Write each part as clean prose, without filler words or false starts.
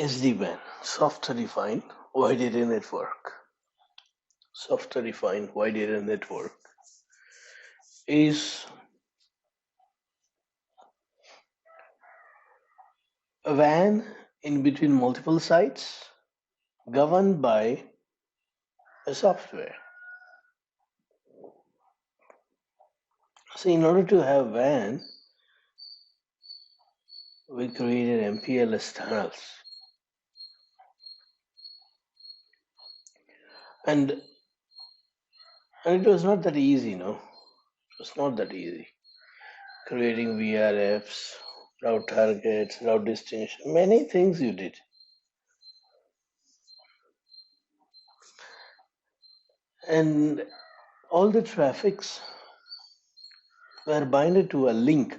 SD-WAN, software-defined wide area network. Software-defined wide area network is a WAN in between multiple sites governed by a software. So in order to have WAN, we created MPLS tunnels. And it was not that easy, no? It was not that easy. Creating VRFs, route targets, route destination, many things you did. And all the traffics were binded to a link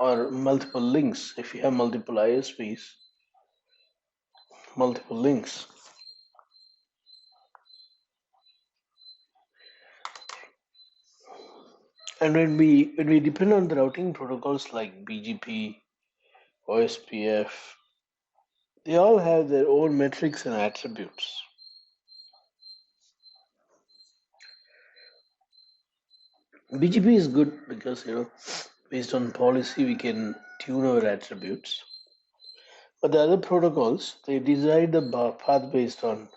or multiple links. If you have multiple ISPs, multiple links. And when we depend on the routing protocols like BGP, OSPF, they all have their own metrics and attributes. BGP is good because based on policy we can tune our attributes. But the other protocols, they decide the path based on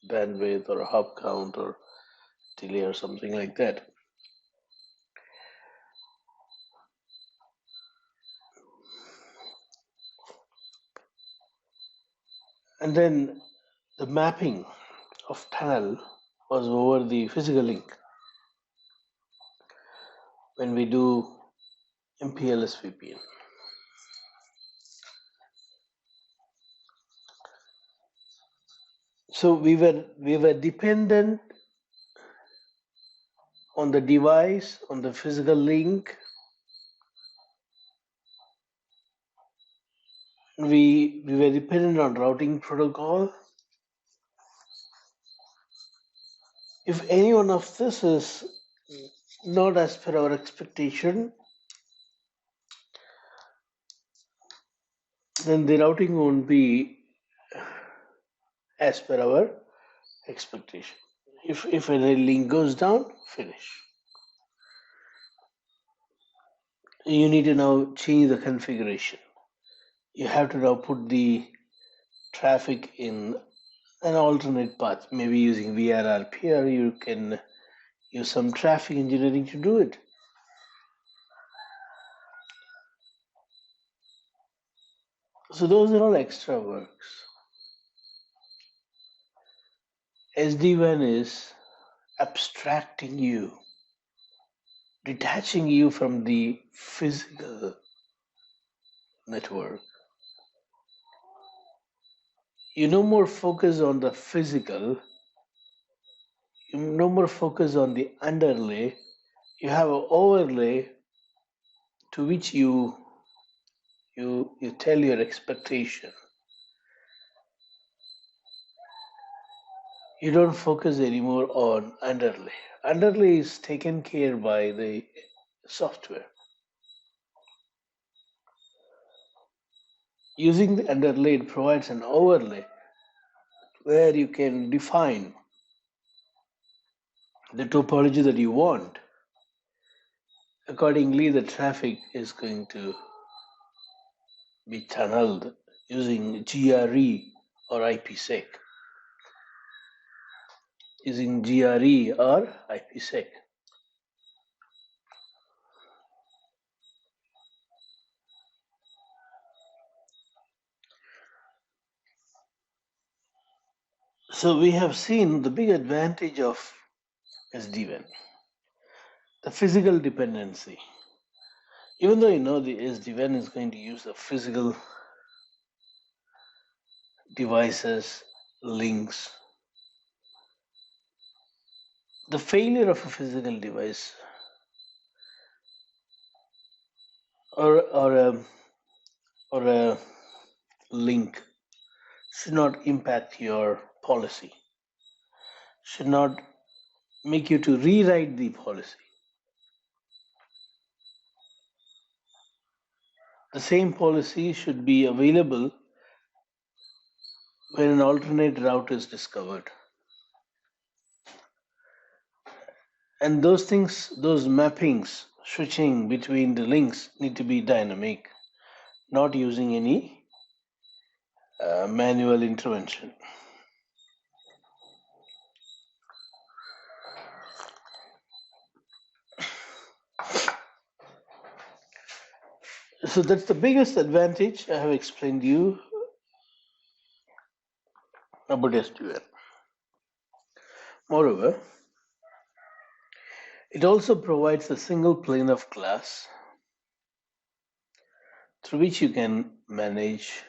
bandwidth or hop count or delay or something like that. And then the mapping of tunnel was over the physical link. When we do MPLS VPN. So we were dependent on the device, on the physical link. We were dependent on routing protocol. If any one of this is not as per our expectation, then the routing won't be as per our expectation. If any link goes down, finish. You need to now change the configuration. You have to now put the traffic in an alternate path, maybe using VRRP, or you can use some traffic engineering to do it. So those are all extra works. SD-WAN is abstracting you, detaching you from the physical network. You no more focus on the physical, you no more focus on the underlay, you have an overlay to which you tell your expectation. You don't focus anymore on underlay. Underlay is taken care by the software. Using the underlay, it provides an overlay where you can define the topology that you want. Accordingly, the traffic is going to be tunneled using GRE or IPsec. Using GRE or IPsec. So we have seen the big advantage of SD-WAN, the physical dependency. Even though the SD-WAN is going to use the physical devices, links, the failure of a physical device or a link should not impact your policy, should not make you to rewrite the policy. The same policy should be available when an alternate route is discovered. And those things, those mappings, switching between the links need to be dynamic, not using any manual intervention. So that's the biggest advantage I have explained to you about SD-WAN. Moreover, it also provides a single plane of glass through which you can manage,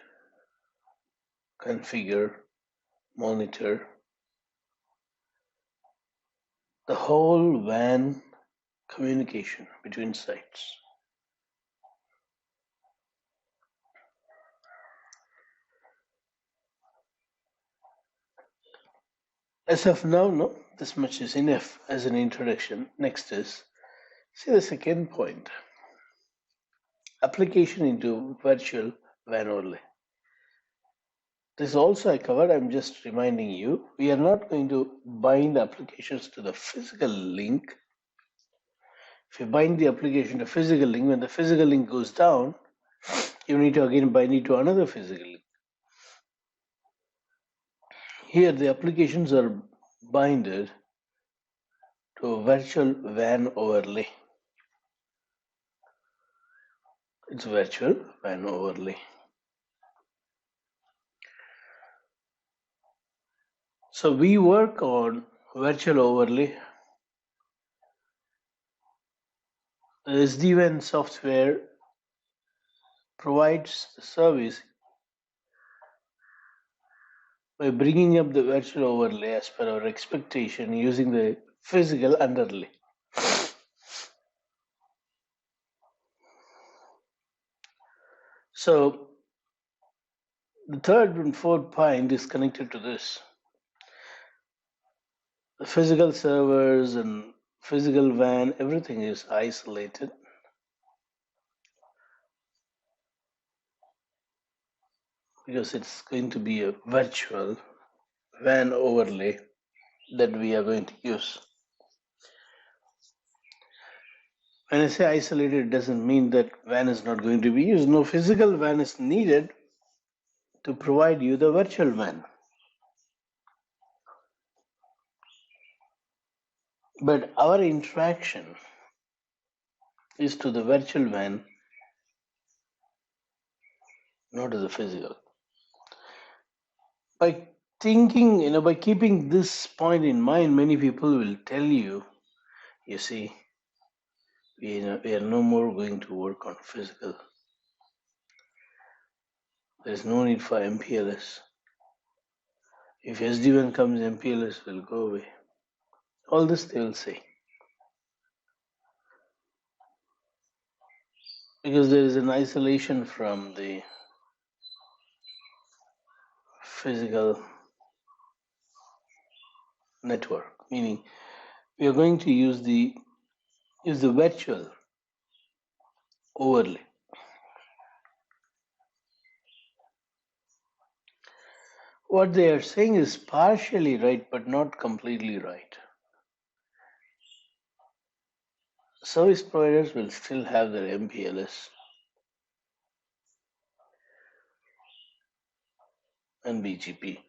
configure, monitor the whole WAN communication between sites. As of now, no, this much is enough as an introduction. Next is, see the second point, application into virtual WAN overlay. This also I covered, I'm just reminding you, we are not going to bind applications to the physical link. If you bind the application to physical link, when the physical link goes down, you need to again bind it to another physical link. Here the applications are binded to a virtual WAN overlay. It's virtual WAN overlay. So we work on virtual overlay. The SD-WAN software provides the service by bringing up the virtual overlay as per our expectation using the physical underlay. So the third and fourth point is connected to this. The physical servers and physical WAN, everything is isolated. Because it's going to be a virtual WAN overlay that we are going to use. When I say isolated, it doesn't mean that WAN is not going to be used. No, physical WAN is needed to provide you the virtual WAN. But our interaction is to the virtual WAN, not to the physical. By thinking, by keeping this point in mind, many people will tell you, you see, we are no more going to work on physical. There is no need for MPLS. If SD-WAN comes, MPLS will go away. All this they will say. Because there is an isolation from the physical network, meaning we are going to use the virtual overlay. What they are saying is partially right, but not completely right. Service providers will still have their MPLS and BGP.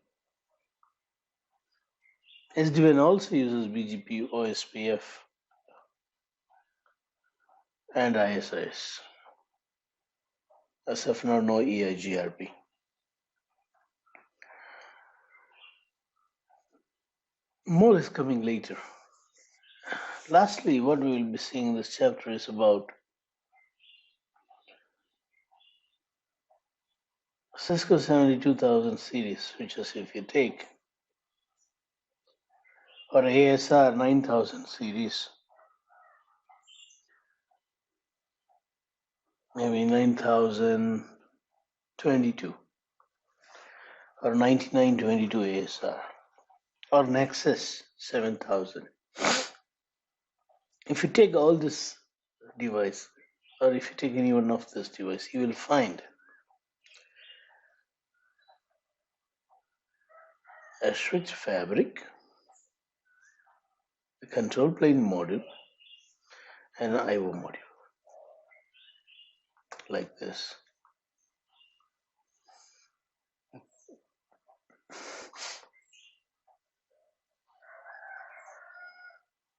SD-WAN also uses BGP, OSPF, and ISIS. As of now, no EIGRP. More is coming later. Lastly, what we will be seeing in this chapter is about Cisco 72000 series, which is if you take, or ASR 9000 series, maybe 9022 or 9922 ASR or Nexus 7000. If you take all this device, or if you take any one of this device, you will find a switch fabric, a control plane module, and an I/O module like this.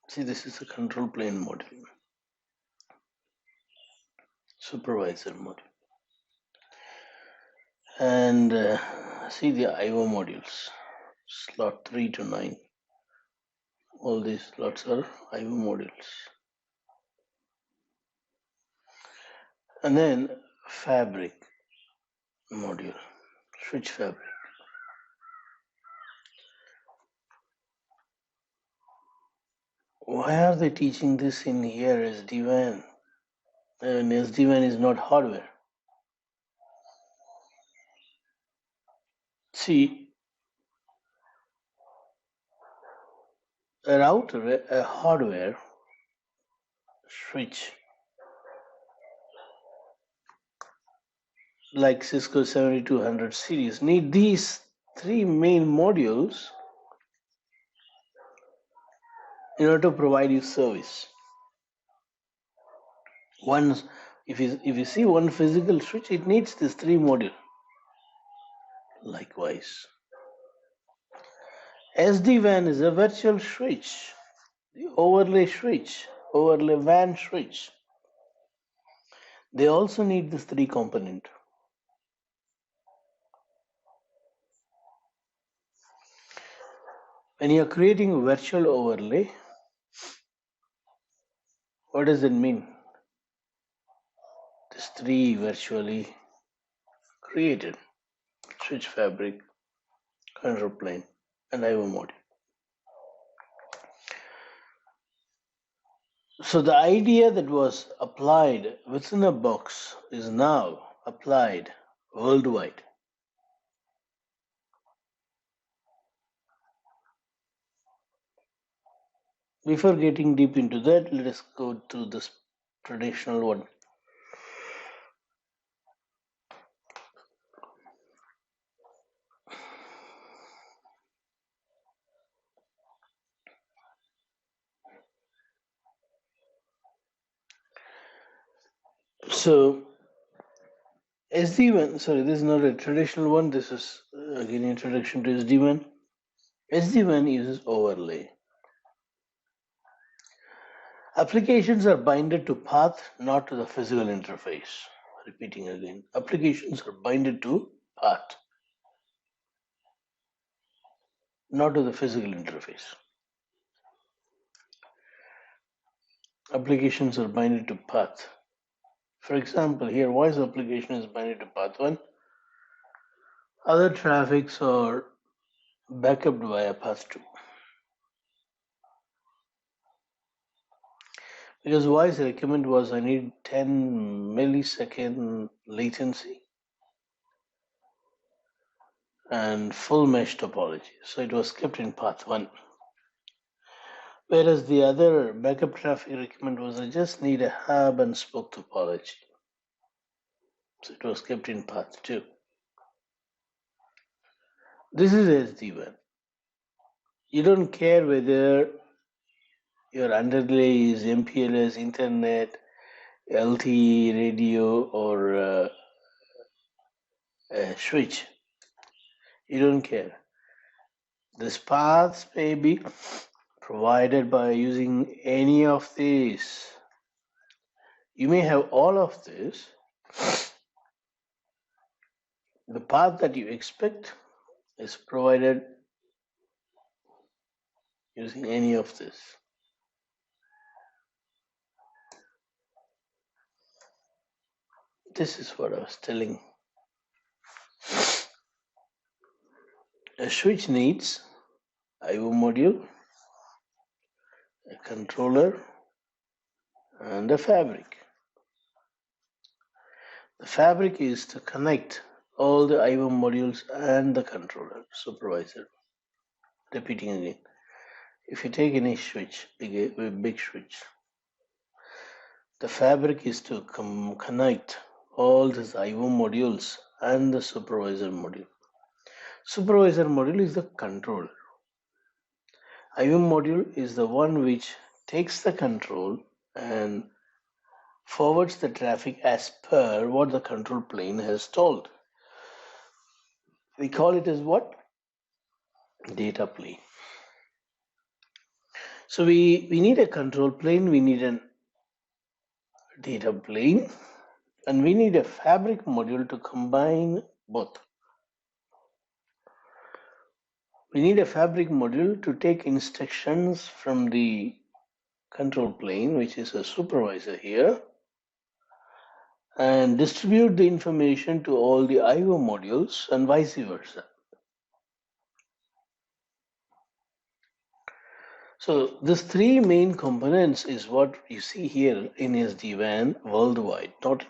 See, this is a control plane module, supervisor module, and see the I/O modules, slot 3 to 9. All these slots are I/O modules. And then fabric module, switch fabric. Why are they teaching this in here SD-WAN? And SD-WAN is not hardware. See, a router, a hardware switch like Cisco 7200 series need these three main modules in order to provide you service. Once, if you see one physical switch, it needs these three modules. Likewise, SD-WAN is a virtual switch, the overlay switch, overlay WAN switch. They also need this three component. When you are creating a virtual overlay, what does it mean? These three virtually created: switch fabric, control plane, and I/O module. So the idea that was applied within a box is now applied worldwide. Before getting deep into that, let us go to this traditional one. So SD-WAN, sorry, this is not a traditional one. This is again introduction to SD-WAN. SD-WAN uses overlay. Applications are binded to path, not to the physical interface. Repeating again, applications are binded to path, not to the physical interface. Applications are binded to path. For example, here voice application is binded to path 1. Other traffics are backed via path 2. Because voice recommend was I need 10 millisecond latency and full mesh topology. So it was kept in path 1. Whereas the other backup traffic recommend was I just need a hub and spoke topology. So it was kept in path 2. This is SD-WAN. You don't care whether your underlay is MPLS, Internet, LTE, radio, or a switch. You don't care. This paths may be provided by using any of these. You may have all of this. The path that you expect is provided using any of this. This is what I was telling. A switch needs I/O module, a controller, and a fabric. The fabric is to connect all the I/O modules and the controller, supervisor. Repeating again. If you take any switch, big switch, the fabric is to connect all these I/O modules and the supervisor module. Supervisor module is the control. IM module is the one which takes the control and forwards the traffic as per what the control plane has told. We call it as what? Data plane. So we need a control plane, we need a data plane, and we need a fabric module to combine both. We need a fabric module to take instructions from the control plane, which is a supervisor here, and distribute the information to all the IO modules and vice versa. So these three main components is what you see here in SD-WAN worldwide, not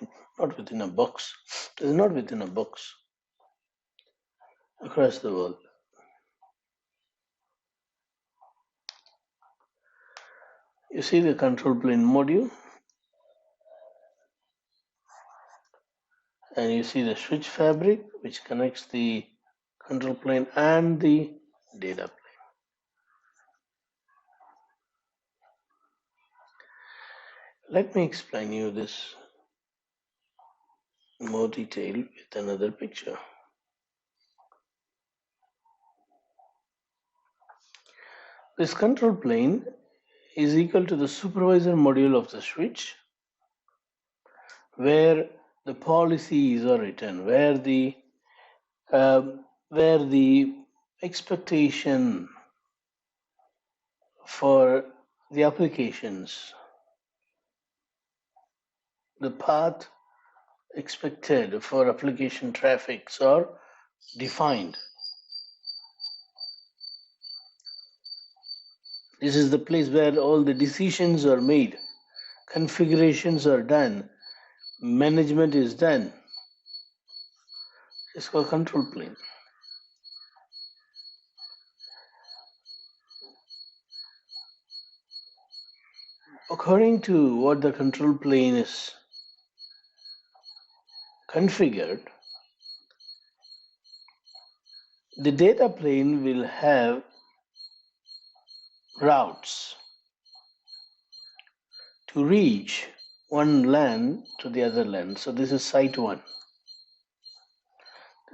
within a box. It is not within a box across the world. You see the control plane module, and you see the switch fabric which connects the control plane and the data plane. Let me explain you this in more detail with another picture. This control plane is equal to the supervisor module of the switch, where the policies are written, where the expectation for the applications, the path expected for application traffics are defined. This is the place where all the decisions are made, configurations are done, management is done. It's called control plane. According to what the control plane is configured, the data plane will have routes to reach one LAN to the other LAN. So this is site 1.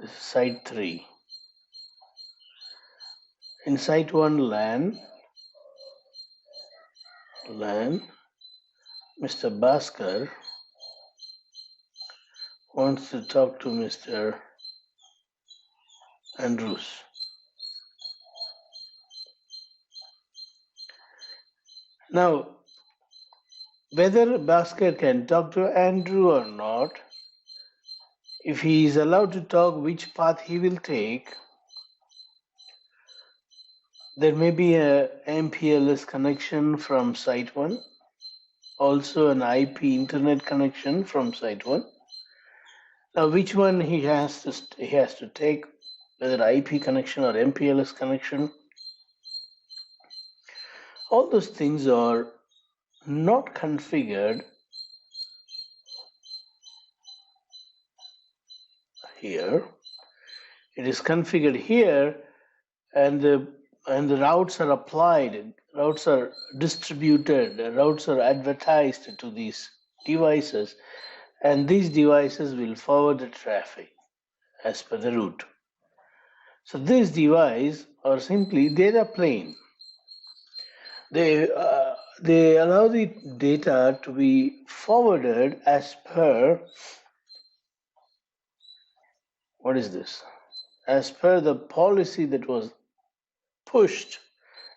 This is site 3. In site 1 LAN, Mr. Bhaskar wants to talk to Mr. Andrews. Now, whether Bhaskar can talk to Andrew or not, if he is allowed to talk, which path he will take, there may be a MPLS connection from site 1, also an IP internet connection from site 1. Now, which one he has to take, whether IP connection or MPLS connection, all those things are not configured here. It is configured here, and the routes are applied, routes are distributed, routes are advertised to these devices, and these devices will forward the traffic as per the route. So these devices are simply data plane. They allow the data to be forwarded as per, what is this? As per the policy that was pushed,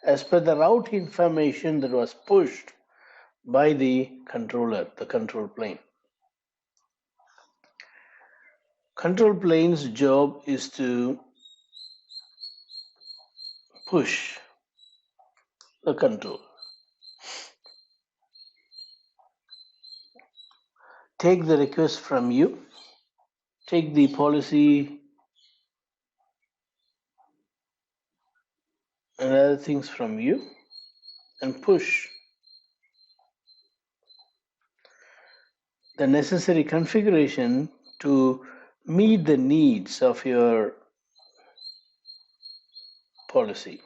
as per the route information that was pushed by the controller, the control plane. Control plane's job is to push the control. Take the request from you, take the policy and other things from you, and push the necessary configuration to meet the needs of your policy.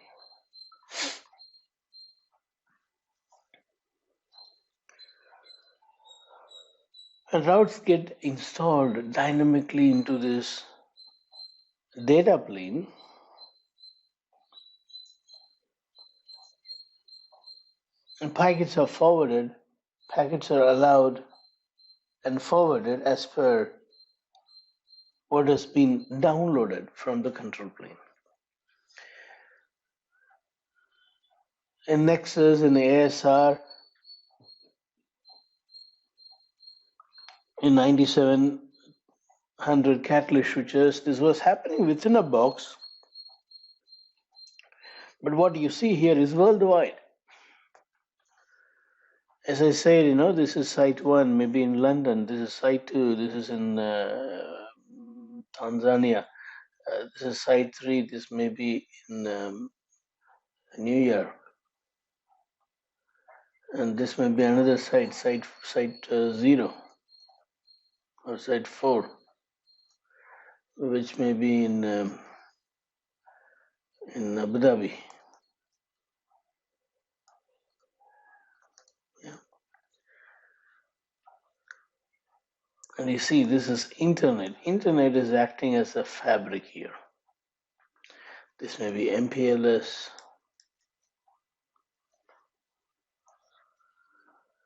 And routes get installed dynamically into this data plane, and packets are forwarded, packets are allowed and forwarded as per what has been downloaded from the control plane. In Nexus, in the ASR, in 9700 catalyst switches, this was happening within a box. But what you see here is worldwide. As I said, this is site 1, maybe in London. This is site 2. This is in Tanzania. This is site 3. This may be in New York. And this may be another site 0 or site 4, which may be in Abu Dhabi. Yeah. And you see, this is internet. Internet is acting as a fabric here. This may be MPLS,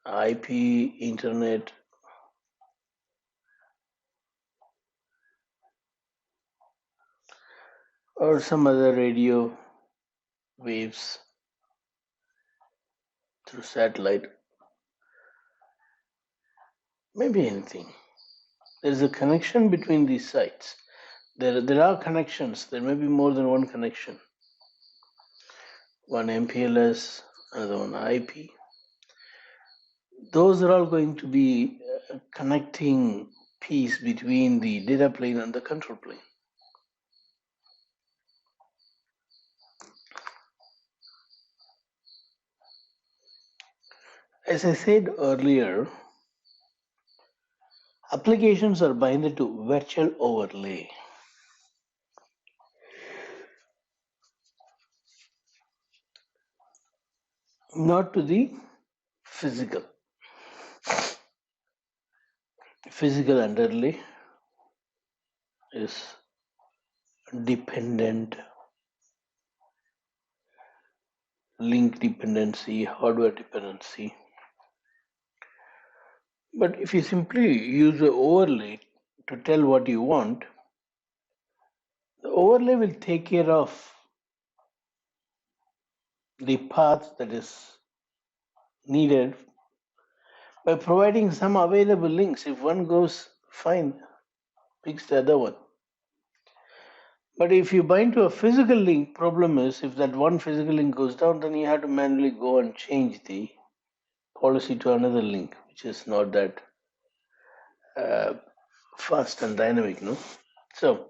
IP, internet, or some other radio waves through satellite. Maybe anything. There's a connection between these sites. There are connections. There may be more than one connection. One MPLS, another one IP. Those are all going to be a connecting piece between the data plane and the control plane. As I said earlier, applications are binded to virtual overlay. Not to the physical. Physical underlay is dependent, link dependency, hardware dependency. But if you simply use the overlay to tell what you want, the overlay will take care of the path that is needed by providing some available links. If one goes, fine, picks the other one. But if you bind to a physical link, problem is if that one physical link goes down, then you have to manually go and change the policy to another link, which is not that fast and dynamic, no? So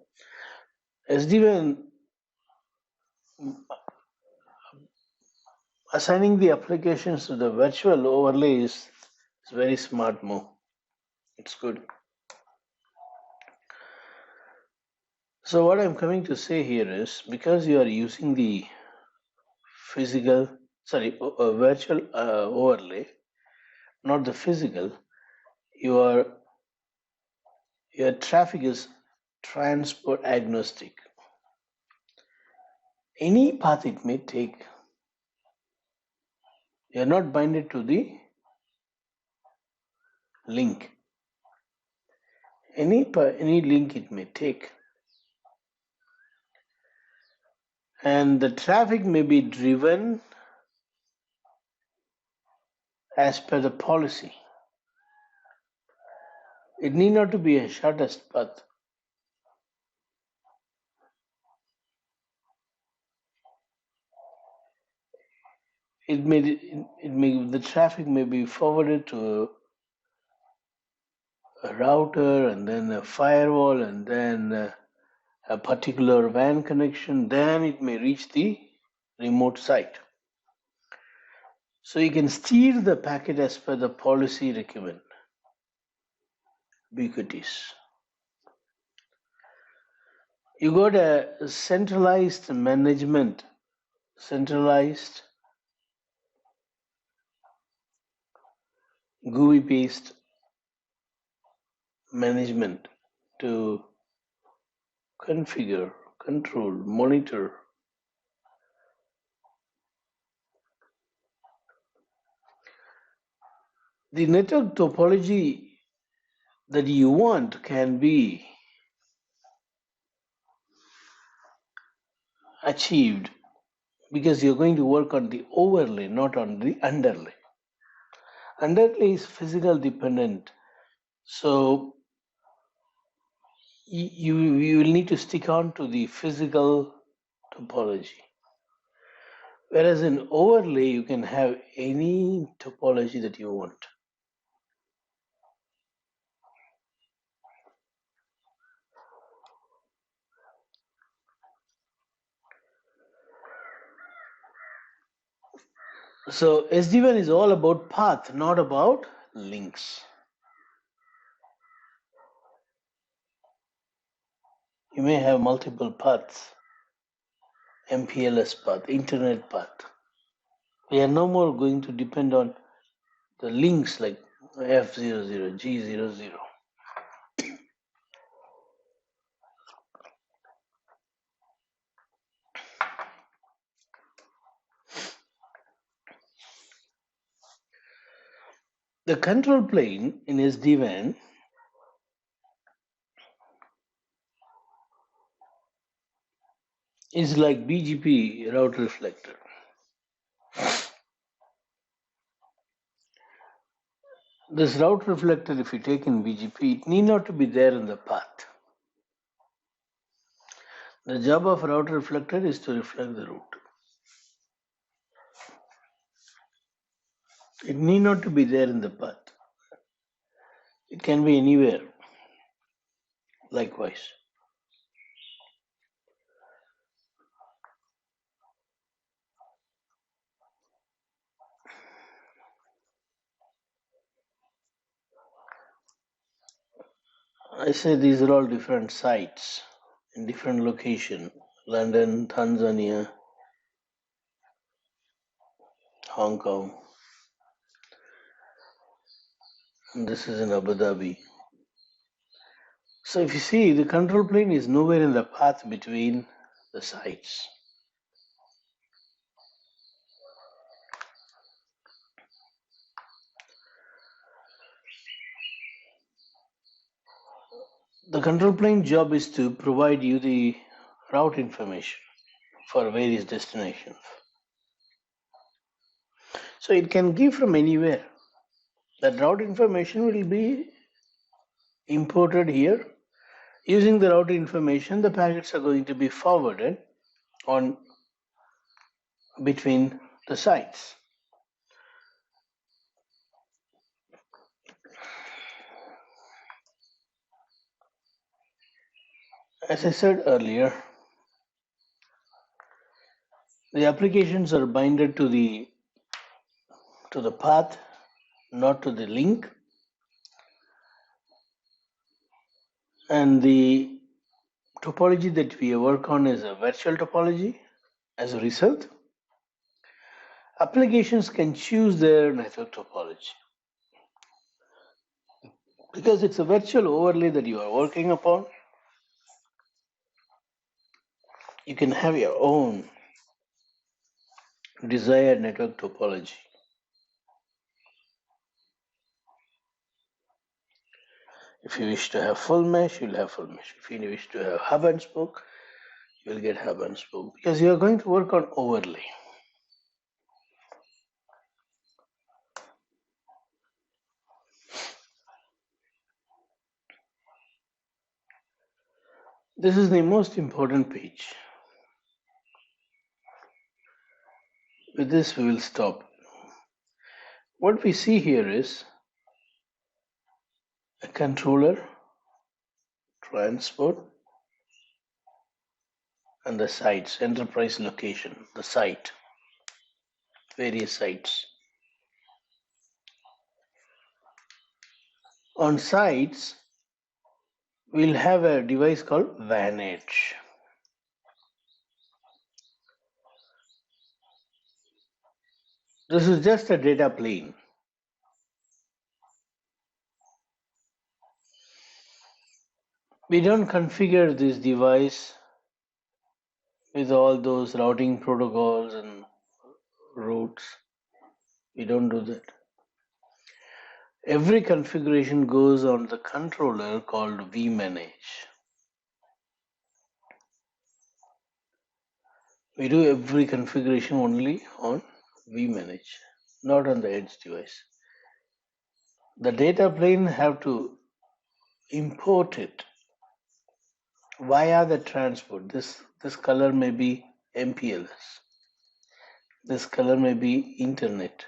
SD-WAN assigning the applications to the virtual overlay is very smart move. It's good. So what I'm coming to say here is, because you are using the virtual overlay, not the physical, your traffic is transport agnostic. Any path it may take, you are not binded to the link. Any link it may take, and the traffic may be driven as per the policy. It need not to be a shortest path. The traffic may be forwarded to a router, and then a firewall, and then a particular WAN connection. Then it may reach the remote site. So you can steer the packet as per the policy requirement. Ubiquitous. You got a centralized management centralized GUI-based management to configure, control, monitor the network topology that you want can be achieved because you're going to work on the overlay, not on the underlay. Underlay is physical dependent, so you will need to stick on to the physical topology. Whereas in overlay, you can have any topology that you want. So SD-WAN is all about path, not about links. You may have multiple paths, MPLS path, internet path. We are no more going to depend on the links like F00, G00. The control plane in SD-WAN is like BGP route reflector. This route reflector, if you take in BGP, it need not to be there in the path. The job of route reflector is to reflect the route. It need not to be there in the path. It can be anywhere. Likewise. I say these are all different sites in different location. London, Tanzania, Hong Kong. And this is in Abu Dhabi. So if you see, the control plane is nowhere in the path between the sites. The control plane job is to provide you the route information for various destinations. So it can give from anywhere. That route information will be imported here. Using the route information, the packets are going to be forwarded on between the sites. As I said earlier, the applications are binded to the path, not to the link. And the topology that we work on is a virtual topology. As a result, applications can choose their network topology. Because it's a virtual overlay that you are working upon, you can have your own desired network topology. If you wish to have full mesh, you'll have full mesh. If you wish to have hub and spoke, you'll get hub and spoke because you are going to work on overlay. This is the most important page. With this, we will stop. What we see here is a controller, transport, and the sites, enterprise location, the site, various sites. On sites, we'll have a device called WAN Edge. This is just a data plane. We don't configure this device with all those routing protocols and routes. We don't do that. Every configuration goes on the controller called vManage. We do every configuration only on vManage, not on the edge device. The data plane have to import it via the transport. This color may be MPLS. This color may be internet.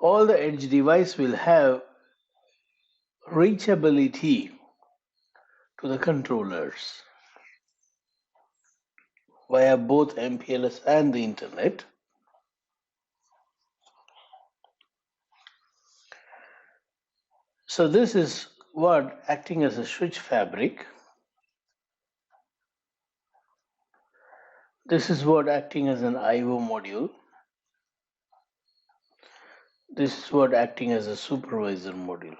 All the edge device will have reachability to the controllers via both MPLS and the internet. So this is what acting as a switch fabric. This is what acting as an IO module. This is what acting as a supervisor module.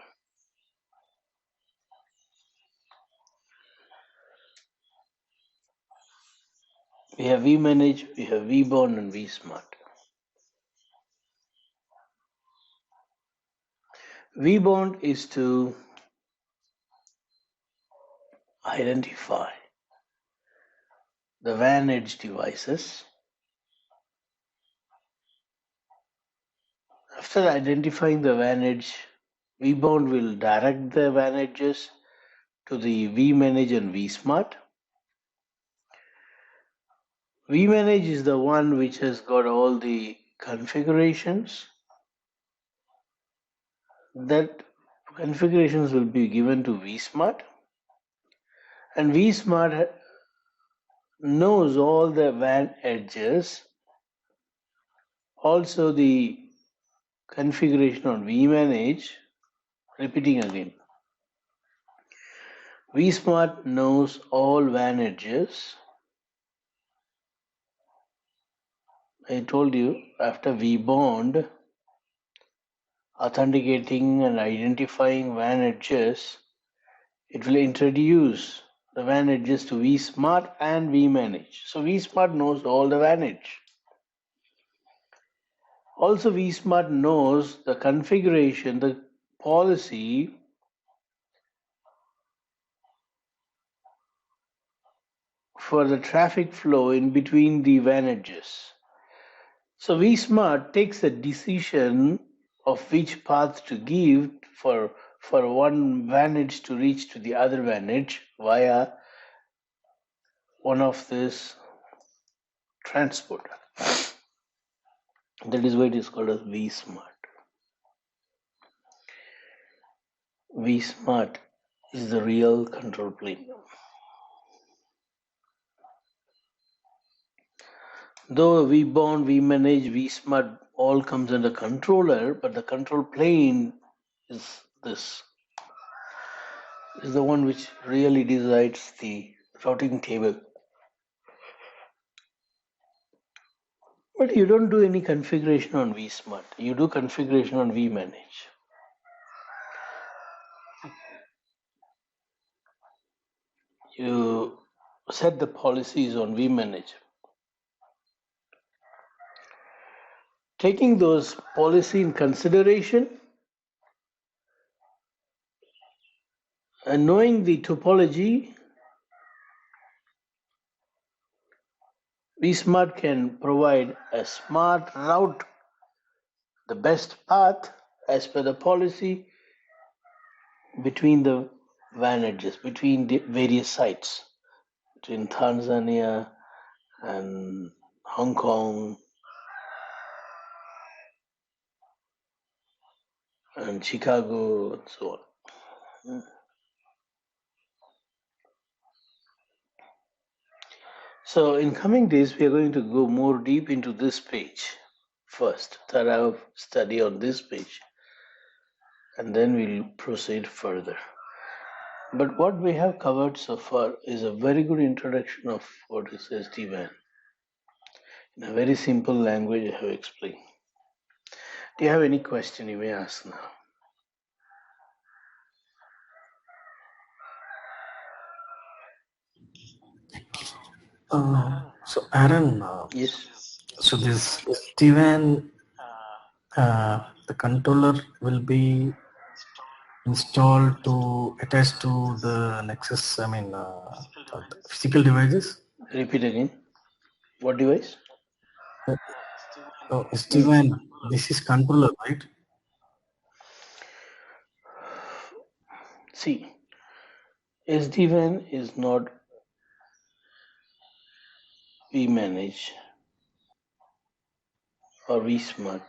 We have vManage, we have vBond and vSmart. vBond is to identify the WAN edge devices. After identifying the WAN edge, vBond will direct the WAN edges to the vManage and vSmart. vManage is the one which has got all the configurations. That configurations will be given to vSmart, and vSmart knows all the WAN edges. Also the configuration on vManage, repeating again. vSmart knows all WAN edges. I told you after vBond, authenticating and identifying WAN edges, it will introduce the WAN edges to vSmart and vManage. So vSmart knows all the WAN edge. Also vSmart knows the configuration, the policy for the traffic flow in between the WAN edges. So vSmart takes a decision of which path to give for one WAN edge to reach to the other WAN edge via one of this transporter. That is why it is called as vSmart. vSmart is the real control plane. Though vBond, vManage, vSmart all comes under controller, but the control plane is this. Is the one which really decides the routing table. But you don't do any configuration on vSmart. You do configuration on vManage. You set the policies on vManage. Taking those policy in consideration and knowing the topology, vSmart can provide a smart route, the best path as per the policy between the WAN edges, between the various sites, between Tanzania and Hong Kong and Chicago and so on. So in coming days, we are going to go more deep into this page first, thorough study on this page, and then we'll proceed further. But what we have covered so far is a very good introduction of what is SD-WAN. In a very simple language, I have explained. Do you have any question you may ask now? So Aaron, Yes. so this SD-WAN, the controller will be installed to attach to the Nexus, the physical devices. Repeat again. What device? So SD-WAN, this is controller, right? See, SD-WAN is not vManage or vSmart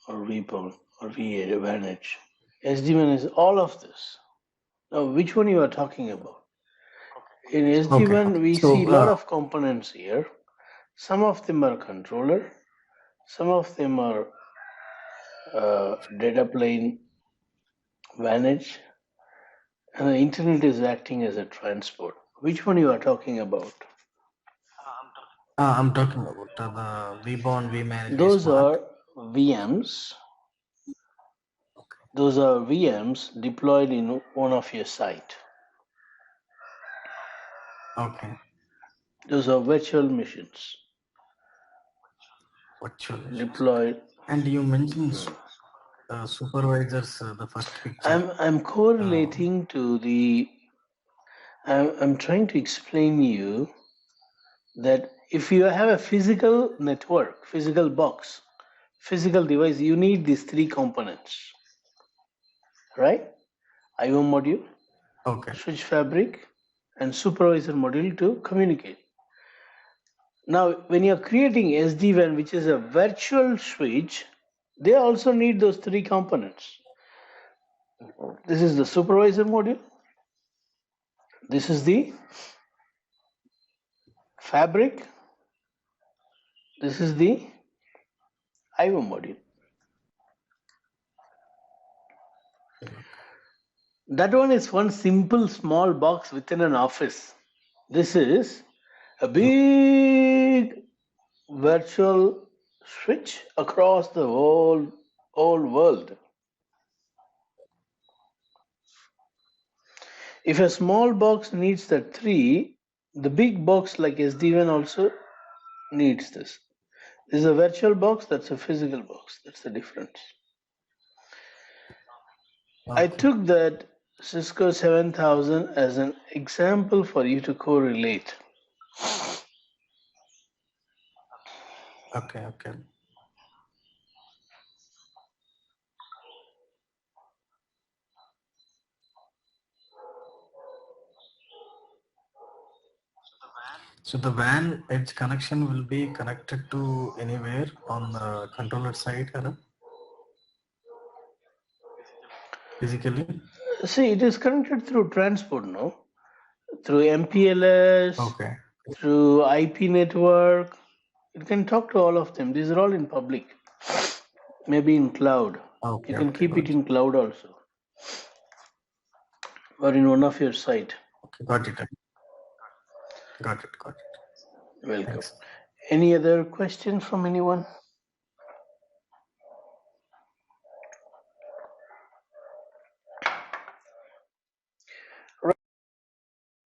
or vPower or vManage. SD-WAN is all of this. Now, which one you are talking about? In Okay. SD-WAN, we see a lot of components here. Some of them are controller, some of them are data plane manage, and the internet is acting as a transport. Which one you are talking about? I'm talking about the vBond, vManage, Those vSmart. are VMs. Those are VMs deployed in one of your site. Okay. Those are virtual machines Virtual machines. deployed. And you mentioned supervisors, the first picture. I'm correlating to the. I'm trying to explain you that if you have a physical network, physical box, physical device, you need these three components, right? I/O module, Okay. switch fabric, and supervisor module to communicate. Now, when you're creating SD-WAN, which is a virtual switch, they also need those three components. This is the supervisor module. This is the fabric. This is the I/O module. That one is one simple small box within an office. This is a big virtual switch across the whole world. If a small box needs the three, the big box like SD-WAN also needs this. This is a virtual box, that's a physical box. That's the difference. Okay. I took that Cisco 7000 as an example for you to correlate. Okay. So the WAN edge connection will be connected to anywhere on the controller side, physically? See, it is connected through transport, no? Through MPLS, Okay. through IP network. It can talk to all of them. These are all in public. Maybe in cloud. You can keep it in cloud also. Or in one of your site. Okay, got it. Got it. Welcome. Thanks. Any other question from anyone?